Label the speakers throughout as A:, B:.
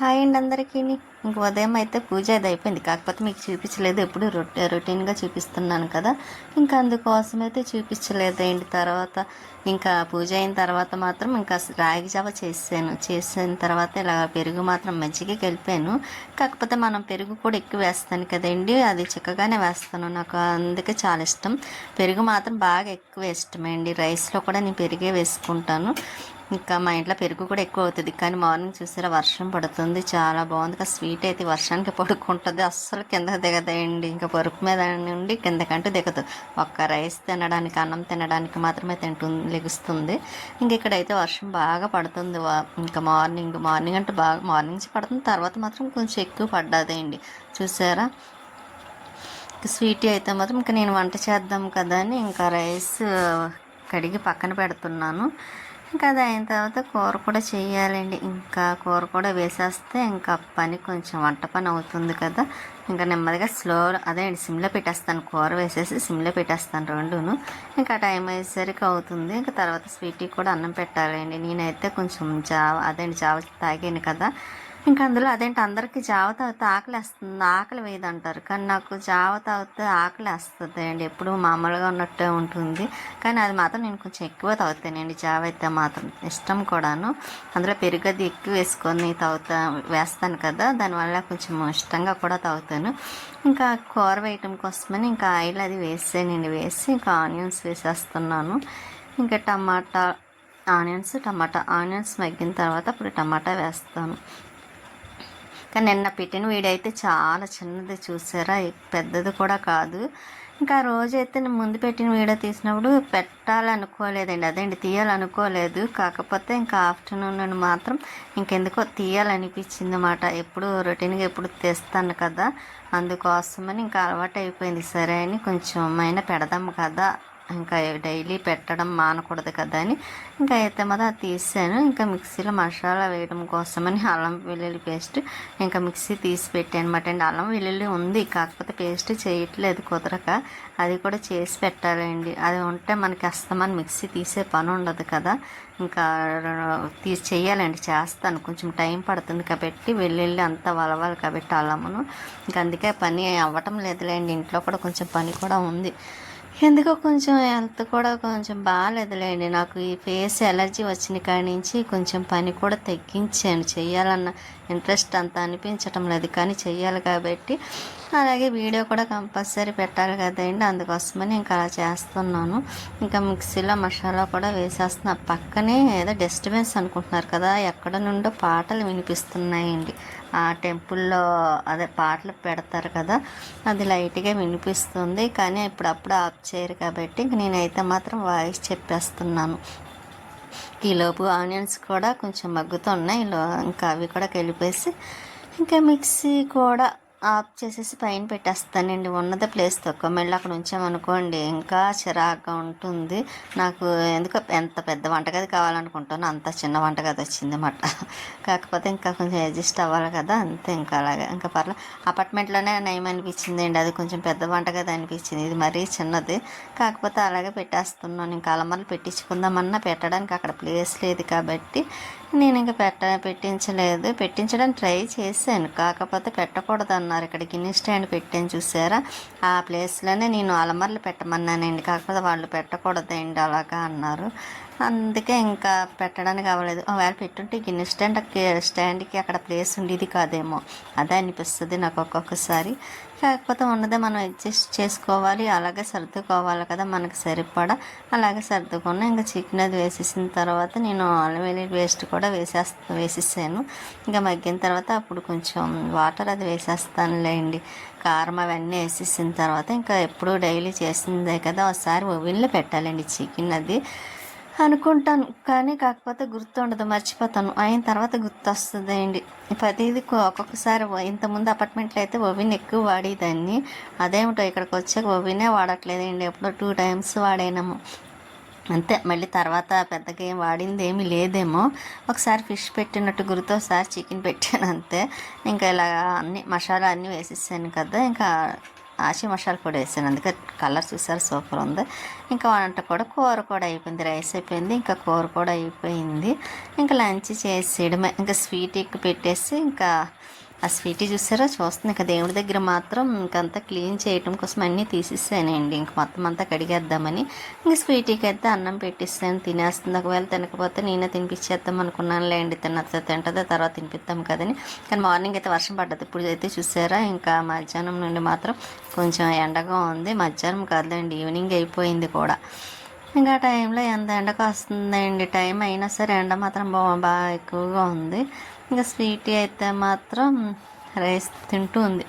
A: Hi అండి అందరికీ. ఇంక ఉదయం అయితే పూజ అది అయిపోయింది. కాకపోతే మీకు చూపించలేదు, ఎప్పుడు రొటీన్గా చూపిస్తున్నాను కదా, ఇంకా అందుకోసం అయితే చూపించలేదండి. తర్వాత ఇంకా పూజ అయిన తర్వాత మాత్రం ఇంకా రాగి జావ చేసిన తర్వాత ఇలా పెరుగు మాత్రం మజ్జిగ కలిపాను. కాకపోతే మనం పెరుగు కూడా ఎక్కువ వేస్తాను కదండి, అది చిక్కగానే వేస్తాను. నాకు అందుకే చాలా ఇష్టం. పెరుగు మాత్రం బాగా ఎక్కువ ఇష్టమండి. రైస్లో కూడా నేను పెరిగే వేసుకుంటాను. ఇంకా మా ఇంట్లో పెరుగు కూడా ఎక్కువ అవుతుంది. కానీ మార్నింగ్ చూసారా వర్షం పడుతుంది, చాలా బాగుంది. ఇంకా స్వీట్ అయితే వర్షానికి పడుకుంటుంది, అస్సలు కిందకి దిగదండి. ఇంకా పరుపు మీద నుండి కిందకంటూ దిగదు. ఒక్క రైస్ తినడానికి, అన్నం తినడానికి మాత్రమే లెగుస్తుంది. ఇంక ఇక్కడైతే వర్షం బాగా పడుతుంది. ఇంకా మార్నింగ్ అంటే బాగా మార్నింగ్ నుంచి పడుతుంది, తర్వాత మాత్రం కొంచెం ఎక్కువ పడ్డదండి. చూసారా, స్వీట్ అయితే మాత్రం ఇంకా నేను వంట చేద్దాం కదా అని ఇంకా రైస్ కడిగి పక్కన పెడుతున్నాను. ఇంకా అది అయిన తర్వాత కూర కూడా చేయాలండి. ఇంకా కూర కూడా వేసేస్తే ఇంకా పని కొంచెం వంట పని అవుతుంది కదా. ఇంకా నెమ్మదిగా అదే అండి సిమ్లో పెట్టేస్తాను. కూర వేసేసి సిమ్లో పెట్టేస్తాను రెండును. ఇంకా టైం అయ్యేసరికి అవుతుంది. ఇంకా తర్వాత స్వీట్కి కూడా అన్నం పెట్టాలండి. నేనైతే కొంచెం జావ తాగాను కదా. ఇంకా అందులో అదేంటి అందరికీ జావ తాగితే ఆకలి వేయదంటారు, కానీ నాకు జావ తాగితే ఆకలి వేస్తుంది అండి. ఎప్పుడు మామూలుగా ఉన్నట్టే ఉంటుంది, కానీ అది మాత్రం నేను కొంచెం ఎక్కువ తాగుతానండి. జావ అయితే మాత్రం ఇష్టం కూడాను. అందులో పెరుగది ఎక్కువ వేసుకొని వేస్తాను కదా, దానివల్ల కొంచెం ఇష్టంగా కూడా తాగుతాను. ఇంకా కూర వేయటం కోసమని ఇంకా ఆయిల్ అది వేసి ఇంకా ఆనియన్స్ వేసేస్తున్నాను. ఇంకా ఆనియన్స్ మగ్గిన తర్వాత అప్పుడు టమాటా వేస్తాను. కానీ నిన్న పెట్టిన వీడియో అయితే చాలా చిన్నది, చూసారా, పెద్దది కూడా కాదు. ఇంకా రోజైతే నేను ముందు పెట్టిన వీడియో తీసినప్పుడు పెట్టాలనుకోలేదండి, అదేంటి తీయాలనుకోలేదు. కాకపోతే ఇంకా ఆఫ్టర్నూన్ మాత్రం ఇంకెందుకో తీయాలనిపించింది అన్నమాట. ఎప్పుడు రొటీన్గా ఎప్పుడు తెస్తాను కదా, అందుకోసమని ఇంకా అలవాటు అయిపోయింది. సరే అని కొంచెం అయినా పెడదాం కదా, ఇంకా డైలీ పెట్టడం మానకూడదు కదా అని ఇంకా అయితే మాత్రం అది తీసాను. ఇంకా మిక్సీలో మసాలా వేయడం కోసమని అల్లం వెల్లుల్లి పేస్ట్ ఇంకా మిక్సీ తీసి పెట్టాను అనమాట అండి. అల్లం వెల్లుల్లి ఉంది, కాకపోతే పేస్ట్ చేయట్లేదు కుదరక. అది కూడా చేసి పెట్టాలండి. అది ఉంటే మనకి అస్తమానం మిక్సీ తీసే పని ఉండదు కదా. ఇంకా చెయ్యాలండి, చేస్తాను. కొంచెం టైం పడుతుంది కాబట్టి, వెల్లుల్లి అంతా వలవాలి కాబట్టి అల్లమును. ఇంకా అందుకే పని అవ్వటం లేదులేండి. ఇంట్లో కూడా కొంచెం పని కూడా ఉంది. ఎందుకో కొంచెం హెల్త్ కూడా కొంచెం బాగాలేదులేండి. నాకు ఈ ఫేస్ ఎలర్జీ వచ్చిన కాడి నుంచి కొంచెం పని కూడా తగ్గించాను. చెయ్యాలన్న ఇంట్రెస్ట్ అంత అనిపించటం లేదు, కానీ చెయ్యాలి కాబట్టి. అలాగే వీడియో కూడా కంపల్సరీ పెట్టాలి కదండి, అందుకోసమని ఇంకా అలా చేస్తున్నాను. ఇంకా మిక్సీలో మసాలా కూడా వేసేస్తున్నా. పక్కనే ఏదో డిస్టర్బెన్స్ అనుకుంటున్నారు కదా, ఎక్కడ నుండో పాటలు వినిపిస్తున్నాయండి. ఆ టెంపుల్లో అదే పాటలు పెడతారు కదా, అది లైట్గా వినిపిస్తుంది. కానీ ఇప్పుడప్పుడు ఆఫ్ చేయరు కాబట్టి ఇంక నేనైతే మాత్రం వాయిస్ చెప్పేస్తున్నాను. ఈలోపు ఆనియన్స్ కూడా కొంచెం మగ్గుతున్నాయి. ఇంకా అవి కూడా కలిపేసి ఇంకా మిక్సీ కూడా ఆఫ్ చేసేసి పైన పెట్టేస్తానండి. ఉన్నది ప్లేస్ తక్కువ, మళ్ళీ అక్కడ ఉంచామనుకోండి ఇంకా చిరాగ్గా ఉంటుంది. నాకు ఎందుకో ఎంత పెద్ద వంటగది కావాలనుకుంటానో అంత చిన్న వంటగది వచ్చింది అన్నమాట. కాకపోతే ఇంకా కొంచెం అడ్జస్ట్ అవ్వాలి కదా, అంతే. ఇంకా అలాగే ఇంకా అపార్ట్మెంట్లోనే నయం అనిపించింది అండి. అది కొంచెం పెద్ద వంటగది అనిపించింది, ఇది మరీ చిన్నది. కాకపోతే అలాగే పెట్టేస్తున్నాను. ఇంకా అలమర్లు పెట్టించుకుందామన్నా పెట్టడానికి అక్కడ ప్లేస్ లేదు కాబట్టి నేను ఇంకా పెట్టించడానికి ట్రై చేశాను. కాకపోతే పెట్టకూడదు అన్నారు. ఇక్కడ గిన్నె స్టాండ్ పెట్టాను చూసారా, ఆ ప్లేస్లోనే నేను అలమర్లు పెట్టమన్నానండి. కాకపోతే వాళ్ళు పెట్టకూడదండి అలాగా అన్నారు. అందుకే ఇంకా పెట్టడానికి అవ్వలేదు. ఒకవేళ పెట్టుంటే గిన్నె స్టాండ్కి అక్కడ ప్లేస్ ఉండేది కాదేమో, అదే అనిపిస్తుంది నాకు ఒక్కొక్కసారి. కాకపోతే ఉన్నదే మనం అడ్జస్ట్ చేసుకోవాలి, అలాగే సర్దుకోవాలి కదా మనకు సరిపడా. అలాగే సర్దుకున్నా. ఇంకా చికెన్ అది వేసేసిన తర్వాత నేను అల్లం వెల్లుల్లి పేస్ట్ కూడా వేసేసాను. ఇంకా మగ్గిన తర్వాత అప్పుడు కొంచెం వాటర్ అది వేసేస్తానులేండి. కారం అవన్నీ వేసేసిన తర్వాత ఇంకా ఎప్పుడు డైలీ చేసిందే కదా, ఒకసారి ఓవెన్లో పెట్టాలండి చికెన్ అది అనుకుంటాను. కానీ కాకపోతే గుర్తుండదు, మర్చిపోతాను. అయిన తర్వాత గుర్తొస్తుంది అండి ప్రతిదీ. ఒక్కొక్కసారి ఇంతకుముందు అపార్ట్మెంట్లో అయితే ఓవెన్ ఎక్కువ వాడేదాన్ని, అదేమిటో ఇక్కడికి వచ్చాక ఓవెనే వాడట్లేదండి. ఎప్పుడో 2 times వాడాము అంతే. మళ్ళీ తర్వాత పెద్దగా ఏం వాడింది ఏమీ లేదేమో. ఒకసారి ఫిష్ పెట్టినట్టు గుర్తు, ఒకసారి చికెన్ పెట్టాను అంతే. ఇంకా ఇలా మసాలా అన్నీ వేసేసాను కదా, ఇంకా ఆచి మసాలా కూడా వేసాను, అందుకే కలర్ చూసారు సూపర్ ఉంది. ఇంకా వంట కూడా కూర కూడా అయిపోయింది, రైస్ అయిపోయింది, ఇంకా కూర కూడా అయిపోయింది. ఇంకా లంచ్ చేసేయడమే. ఇంకా స్వీట్కి పెట్టేసి ఇంకా ఆ స్వీట్ చూసారా చూస్తుంది. ఇంకా దేవుడి దగ్గర మాత్రం ఇంకంతా క్లీన్ చేయటం కోసం అన్నీ తీసేసానండి. ఇంక మొత్తం అంతా కడిగేద్దామని ఇంక స్వీట్కి అయితే అన్నం పెట్టిస్తాను, తినేస్తుంది. ఒకవేళ తినకపోతే నేనే తినిపించేద్దాం అనుకున్నాను లేండి, తింటుందో తర్వాత తినిపిద్దాం కదని. కానీ మార్నింగ్ అయితే వర్షం పడ్డది. ఇప్పుడు అయితే చూసారా ఇంకా మధ్యాహ్నం నుండి మాత్రం కొంచెం ఎండగా ఉంది. మధ్యాహ్నం కాదులేండి, ఈవినింగ్ అయిపోయింది కూడా. ఇంకా ఆ టైంలో ఎంత ఎండగా వస్తుందండి, టైం అయినా సరే ఎండ మాత్రం బాగా ఎక్కువగా ఉంది. ఇంకా స్వీట్ అయితే మాత్రం రైస్ తింటూ ఉంది.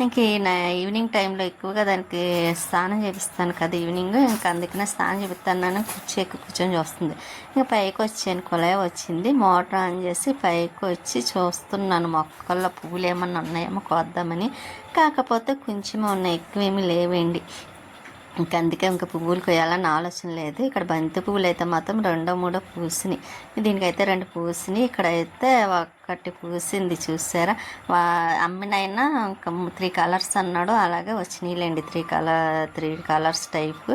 A: ఇంక ఈవినింగ్ టైంలో ఎక్కువగా దానికి స్నానం చేపిస్తాను కదా ఈవినింగ్, ఇంకా అందుకనే స్నానం చేపిస్తాను. కూర్చొని చూస్తుంది. ఇంకా పైకి వచ్చాను, కుళాయి వచ్చింది, మోటార్ ఆన్ చేసి పైకి వచ్చి చూస్తున్నాను మొక్కల్లో పువ్వులు ఏమన్నా ఉన్నాయేమో కోద్దామని. కాకపోతే కొంచెమే ఉన్నాయి, ఎక్కువేమీ లేవండి. ఇంకా అందుకే ఇంకా పువ్వులు కొయ్యాలని ఆలోచన లేదు. ఇక్కడ బంతి పువ్వులు అయితే మాత్రం 2-3 పూసినాయి. దీనికైతే 2 పూసినాయి, ఇక్కడైతే ఒకటి పూసింది చూసారా. అమ్మినైనా ఇంకా 3 కలర్స్ అన్నాడు, అలాగే వచ్చినాయిలేండి. 3 కలర్స్ టైప్.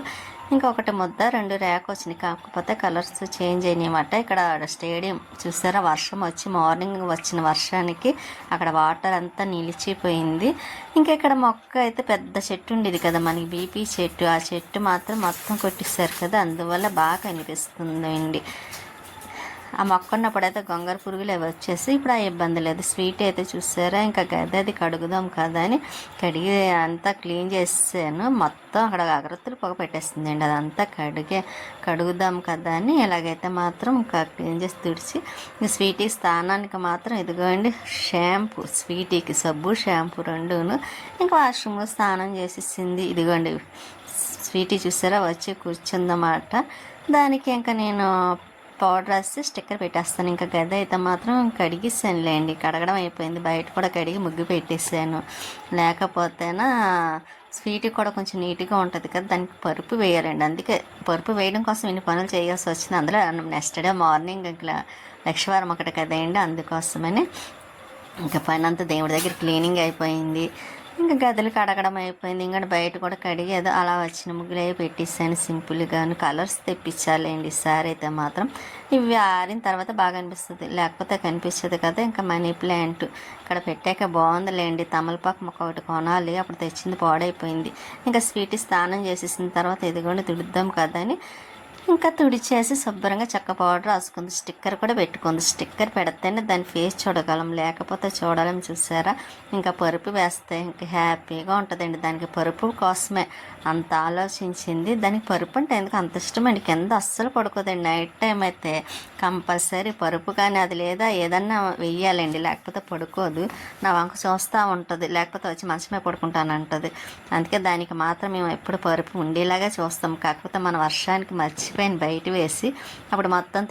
A: ఇంకొకటి ముద్ద 2 ర్యాక్ వచ్చినాయి, కాకపోతే కలర్స్ చేంజ్ అయినాయన్నమాట. ఇక్కడ స్టేడియం చూసారా, వర్షం వచ్చి మార్నింగ్ వచ్చిన వర్షానికి అక్కడ వాటర్ అంతా నిలిచిపోయింది. ఇంకా ఇక్కడ మొక్క అయితే పెద్ద చెట్టు ఉండేది కదా మనకి, బీపీ చెట్టు, ఆ చెట్టు మాత్రం మొత్తం కొట్టిస్తారు కదా, అందువల్ల బాగా కనిపిస్తుందండి. ఆ మొక్క ఉన్నప్పుడైతే గొంగర పురుగులు అవి వచ్చేసి ఇప్పుడు ఆ ఇబ్బంది లేదు. స్వీట్ అయితే చూసారా, ఇంకా గది అది కడుగుదాం కదా అని కడిగి అంతా క్లీన్ చేసాను. మొత్తం అక్కడ అగరత్తులు పొగ పెట్టేస్తుందండి, అదంతా కడుగుదాం కదా అని. ఎలాగైతే మాత్రం ఇంకా క్లీన్ చేసి తుడిచి స్వీటీ స్థానానికి మాత్రం ఇదిగోండి షాంపూ, స్వీటీకి సబ్బు షాంపూ రెండును. ఇంకా వాష్రూమ్లో స్నానం చేసేసింది. ఇదిగోండి స్వీటీ చూసారా వచ్చి కూర్చుందన్నమాట. దానికి ఇంకా నేను పౌడర్ రాసి స్టిక్కర్ పెట్టేస్తాను. ఇంకా గది అయితే మాత్రం కడిగిస్తానులేండి, కడగడం అయిపోయింది. బయట కూడా కడిగి ముగ్గు పెట్టేసాను. లేకపోతేనా స్వీట్ కూడా కొంచెం నీట్గా ఉంటుంది కదా, దానికి పరుపు వేయాలండి. అందుకే పరుపు వేయడం కోసం ఇన్ని పనులు చేయాల్సి వచ్చింది. అందులో నెక్స్ట్ డే మార్నింగ్ ఇంకా లక్షవారం ఒకటి కదండి, అందుకోసమని ఇంకా పని అంతా దేవుడి దగ్గర క్లీనింగ్ అయిపోయింది. ఇంకా గదులు కడగడం అయిపోయింది. ఇంకా బయట కూడా కడిగి ఏదో అలా వచ్చిన ముగ్గులే పెట్టేసాను సింపుల్గాను. కలర్స్ తెప్పించాలండి ఈసారి అయితే మాత్రం. ఇవి ఆరిన తర్వాత బాగా అనిపిస్తుంది, లేకపోతే కనిపించదు కదా. ఇంకా మనీ ప్లాంట్ ఇక్కడ పెట్టాక బాగుందిలేండి. తమలపాకు మొక్క ఒకటి కొనాలి, అప్పుడు తెచ్చింది పాడైపోయింది. ఇంకా స్వీట్ స్నానం చేసేసిన తర్వాత ఇదిగోండి తుడుద్దాం కదా అని ఇంకా తుడిచేసి శుభ్రంగా చెక్క పౌడర్ రాసుకుంది. స్టిక్కర్ కూడా పెట్టుకుంది. స్టిక్కర్ పెడితేనే దాని ఫేస్ చూడగలం, లేకపోతే చూడలేం. చూసారా, ఇంకా పరుపు వేస్తే ఇంకా హ్యాపీగా ఉంటుందండి. దానికి పరుపు కోసమే అంత ఆలోచించింది. దానికి పరుపు అంటే ఎందుకు అంత ఇష్టం అండి. కింద అస్సలు పడుకోదండి. నైట్ టైం అయితే కంపల్సరీ పరుపు కానీ అది లేదా ఏదన్నా వెయ్యాలండి, లేకపోతే పడుకోదు. నా వంక చూస్తూ ఉంటుంది, లేకపోతే వచ్చి మంచమే పడుకుంటానంటుంది. అందుకే దానికి మాత్రం మేము ఎప్పుడు పరుపు ఉండేలాగా చూస్తాం. కాకపోతే మన వర్షానికి మర్చిపోయిన బయట వేసి అప్పుడు మొత్తం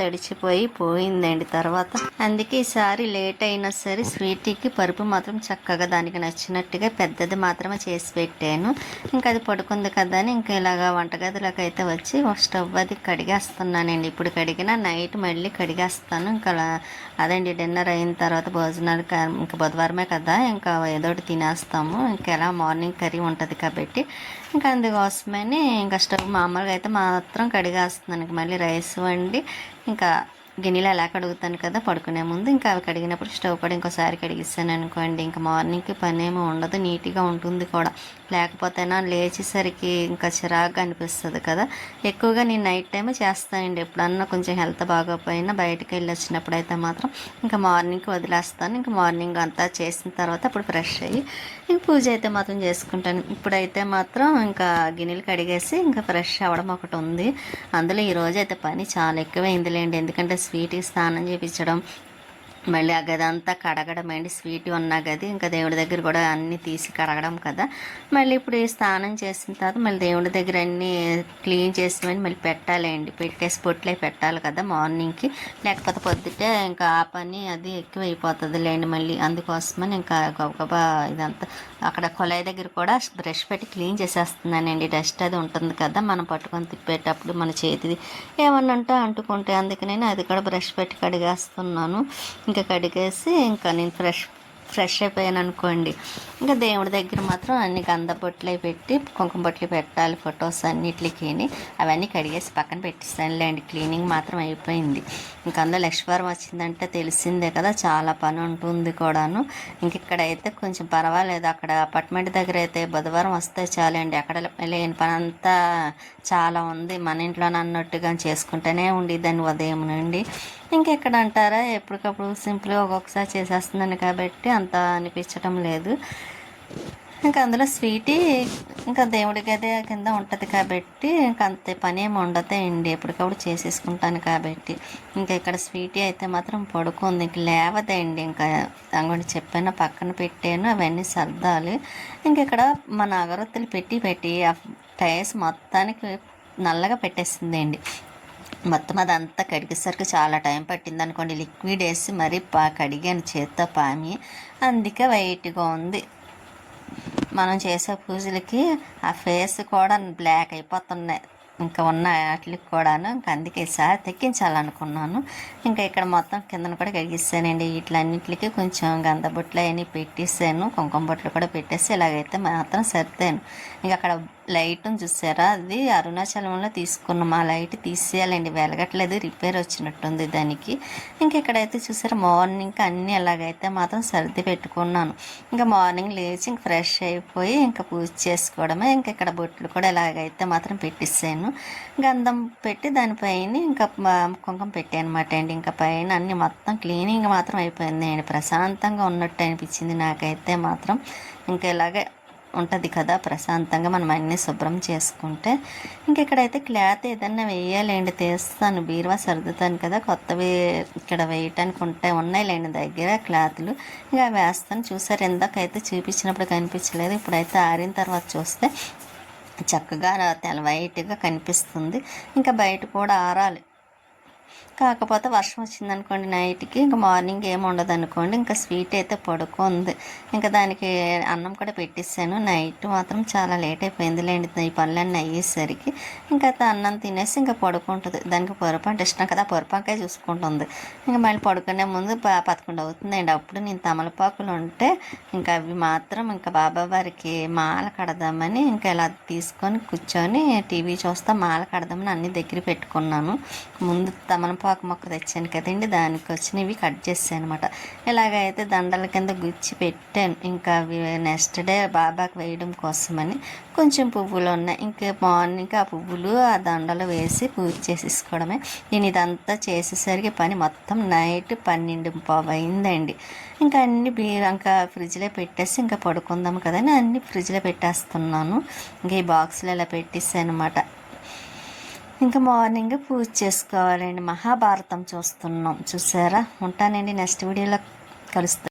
A: పోయిందండి తర్వాత. అందుకే ఈసారి లేట్ అయినా సరే స్వీటీకి పరుపు మాత్రం చక్కగా దానికి నచ్చినట్టుగా పెద్దది మాత్రమే చేసి పెట్టాను. ఇంకా అది పడుకుంది కదా అని ఇంకా ఇలాగా వంటగదిలోకి అయితే వచ్చి స్టవ్ అది కడిగేస్తున్నానండి. ఇప్పుడు కడిగినా నైట్ మళ్ళీ కడిగేస్తాను. ఇంకా అదండి డిన్నర్ అయిన తర్వాత భోజనాలు ఇంకా బుధవారమే కదా, ఇంకా ఏదోటి తినేస్తాము. ఇంకా ఎలా మార్నింగ్ కర్రీ ఉంటుంది కాబట్టి ఇంకా అందుకోసమని ఇంకా స్టవ్ మామూలుగా అయితే మాత్రం కడిగేస్తున్నాను. ఇంక మళ్ళీ రైస్ వండి ఇంకా గిన్నెలు ఎలా కడుగుతాను కదా పడుకునే ముందు, ఇంకా అవి కడిగినప్పుడు స్టవ్ కూడా ఇంకోసారి కడిగిస్తాను అనుకోండి. ఇంకా మార్నింగ్కి పని ఏమో ఉండదు, నీట్గా ఉంటుంది కూడా. లేకపోతేనా లేచేసరికి ఇంకా చిరాగ్గా అనిపిస్తుంది కదా. ఎక్కువగా నేను నైట్ టైమే చేస్తానండి. ఎప్పుడన్నా కొంచెం హెల్త్ బాగోపోయినా బయటకు వెళ్ళి వచ్చినప్పుడు అయితే మాత్రం ఇంకా మార్నింగ్కి వదిలేస్తాను. ఇంకా మార్నింగ్ అంతా చేసిన తర్వాత అప్పుడు ఫ్రెష్ అయ్యి ఇంక పూజ అయితే మాత్రం చేసుకుంటాను. ఇప్పుడైతే మాత్రం ఇంకా గిన్నెలు కడిగేసి ఇంకా ఫ్రెష్ అవ్వడం ఒకటి ఉంది. అందులో ఈరోజు అయితే పని చాలా ఎక్కువైందిలేండి. ఎందుకంటే స్వీట్కి స్నానం చేయించడం, మళ్ళీ ఆ గది అంతా కడగడం అండి. స్వీట్ ఉన్న గది ఇంకా దేవుడి దగ్గర కూడా అన్నీ తీసి కడగడం కదా. మళ్ళీ ఇప్పుడు స్నానం చేసిన తర్వాత మళ్ళీ దేవుడి దగ్గర అన్నీ క్లీన్ చేసినవని మళ్ళీ పెట్టాలండి. పెట్టేసి పొట్లే పెట్టాలి కదా మార్నింగ్కి, లేకపోతే పొద్దుటే ఇంకా ఆ పని అది ఎక్కువ అయిపోతుంది లేండి మళ్ళీ. అందుకోసమని ఇంకా గబగబా ఇదంతా అక్కడ కొలాయి దగ్గర కూడా బ్రష్ పెట్టి క్లీన్ చేసేస్తున్నానండి. డస్ట్ అది ఉంటుంది కదా మనం పట్టుకొని తిప్పేటప్పుడు మన చేతిది ఏమన్నా ఉంటే అంటుకుంటే, అందుకని అది కూడా బ్రష్ పెట్టి కడిగేస్తున్నాను. ఇంకా కడిగేసి ఇంకా నేను ఫ్రెష్ అయిపోయాను అనుకోండి, ఇంకా దేవుడి దగ్గర మాత్రం అన్ని గంధ బొట్లు పెట్టి కుంకుమ బొట్లు పెట్టాలి, ఫొటోస్ అన్నిటికి అవన్నీ కడిగేసి పక్కన పెట్టిస్తానులేండి. క్లీనింగ్ మాత్రం అయిపోయింది. ఇంకా అందులో లక్ష్మీవారం వచ్చిందంటే తెలిసిందే కదా, చాలా పని ఉంటుంది కూడాను. ఇంక ఇక్కడైతే కొంచెం పర్వాలేదు, అక్కడ అపార్ట్మెంట్ దగ్గర అయితే బుధవారం వస్తే చాలండి, అక్కడ లేని పని అంతా చాలా ఉంది, మన ఇంట్లోనే అన్నట్టుగా చేసుకుంటూనే ఉండేదాన్ని ఉదయం నుండి. ఇంకెక్కడ అంటారా, ఎప్పటికప్పుడు సింపుల్గా ఒక్కొక్కసారి చేసేస్తున్నాను కాబట్టి అంత అనిపించడం లేదు. ఇంకా అందులో స్వీటీ ఇంకా దేవుడి గది కింద ఉంటుంది కాబట్టి ఇంకా అంతే పని ఏమి ఉండదండి, ఎప్పటికప్పుడు చేసేసుకుంటాను కాబట్టి. ఇంకా ఇక్కడ స్వీటీ అయితే మాత్రం పడుకుంది, ఇంక లేవదండి. ఇంకా అంగడి చెప్పాను పక్కన పెట్టాను, అవన్నీ సర్దాలి. ఇంక ఇక్కడ మా అగరొత్తులు పెట్టి ఆ టైర్స్ మొత్తానికి నల్లగా పెట్టేసిందండి. మొత్తం అదంతా కడిగేసరికి చాలా టైం పట్టింది అనుకోండి. లిక్విడ్ వేసి మరీ కడిగాను చేత్తో పామి, అందుకే వైట్గా ఉంది. మనం చేసే పూజలకి ఆ ఫేస్ కూడా బ్లాక్ అయిపోతున్నాయి, ఇంకా ఉన్న వాటికి కూడాను. ఇంకా అందుకే ఈసారి తెక్కించాలనుకున్నాను. ఇంకా ఇక్కడ మొత్తం కిందను కూడా కడిగిస్తానండి. వీటిలన్నింటికి కొంచెం గంధ బొట్లు అవన్నీ పెట్టేసాను, కుంకుమ బొట్లు కూడా పెట్టేసి ఇలాగైతే మాత్రం సర్దాను. ఇంకా అక్కడ లైట్ని చూసారా, అది అరుణాచలంలో తీసుకున్నాం. ఆ లైట్ తీసేయాలండి, వెలగట్లేదు, రిపేర్ వచ్చినట్టుంది దానికి. ఇంక ఇక్కడైతే చూసారా మార్నింగ్ అన్నీ ఎలాగైతే మాత్రం సర్ది పెట్టుకున్నాను. ఇంకా మార్నింగ్ లేచి ఇంక ఫ్రెష్ అయిపోయి ఇంకా పూజ చేసుకోవడమే. ఇంక ఇక్కడ బొట్లు కూడా ఎలాగైతే మాత్రం పెట్టిస్తాను, గంధం పెట్టి దానిపైన ఇంకా కుంకుమ పెట్టాను అనమాట అండి. ఇంకా పైన అన్నీ మొత్తం క్లీనింగ్ మాత్రం అయిపోయింది అండి, ప్రశాంతంగా ఉన్నట్టు అనిపించింది నాకైతే మాత్రం. ఇంకా ఇలాగే ఉంటుంది కదా ప్రశాంతంగా మనం అన్నీ శుభ్రం చేసుకుంటే. ఇంక ఇక్కడైతే క్లాత్ ఏదన్నా వేయాలండి, తీస్తాను, బీరువా సర్దుతాను కదా, కొత్తవి ఇక్కడ వేయటానికి ఉన్నాయిలేండి దగ్గర క్లాత్లు, ఇంకా వేస్తాను. చూసారు ఎందాకైతే చూపించినప్పుడు కనిపించలేదు, ఇప్పుడైతే ఆరిన తర్వాత చూస్తే చక్కగా తెల్ల వైట్గా కనిపిస్తుంది. ఇంకా బయట కూడా ఆరాలి, కాకపోతే వర్షం వచ్చిందనుకోండి నైట్కి, ఇంకా మార్నింగ్ ఏమి ఉండదు అనుకోండి. ఇంకా స్వీట్ అయితే పడుకుంది, ఇంకా దానికి అన్నం కూడా పెట్టేసాను. నైట్ మాత్రం చాలా లేట్ అయిపోయింది లేండి, ఈ పనులన్నీ అయ్యేసరికి. ఇంకా అన్నం తినేసి ఇంకా పడుకుంటుంది. దానికి పరుపు అంటే ఇష్టం కదా, పరుపాకాయ చూసుకుంటుంది. ఇంకా మళ్ళీ పడుకునే ముందు 11 అవుతుందండి. అప్పుడు నేను తమలపాకులు ఉంటే ఇంకా అవి మాత్రం ఇంకా బాబా వారికి మాల కడదామని ఇంకా ఇలా తీసుకొని కూర్చొని టీవీ చూస్తా మాల కడదామని అన్ని దగ్గర పెట్టుకున్నాను. ముందు తమలపాకు మొక్క తెచ్చాను కదండి, దానికి వచ్చినవి కట్ చేసాను అనమాట. ఇలాగైతే దండల కింద గుచ్చి పెట్టాను. ఇంకా అవి నెక్స్ట్ డే బాబాకి వేయడం కోసమని కొంచెం పువ్వులు ఉన్నాయి. ఇంకా మార్నింగ్ ఆ పువ్వులు ఆ దండలు వేసి పూజ చేసేసుకోవడమే. నేను ఇదంతా చేసేసరికి పని మొత్తం నైట్ 12:15 అయిందండి. ఇంకా అన్ని ఇంకా ఫ్రిడ్జ్లో పెట్టేసి ఇంకా పడుకుందాం కదని అన్ని ఫ్రిడ్జ్లో పెట్టేస్తున్నాను. ఇంకా ఈ బాక్స్లో ఇలా పెట్టేసాను అనమాట. ఇంకా మార్నింగ్ పూజ చేసుకోవాలండి. మహాభారతం చూస్తున్నాం, చూసారా. ఉంటానండి, నెక్స్ట్ వీడియోలో కలుస్తాను.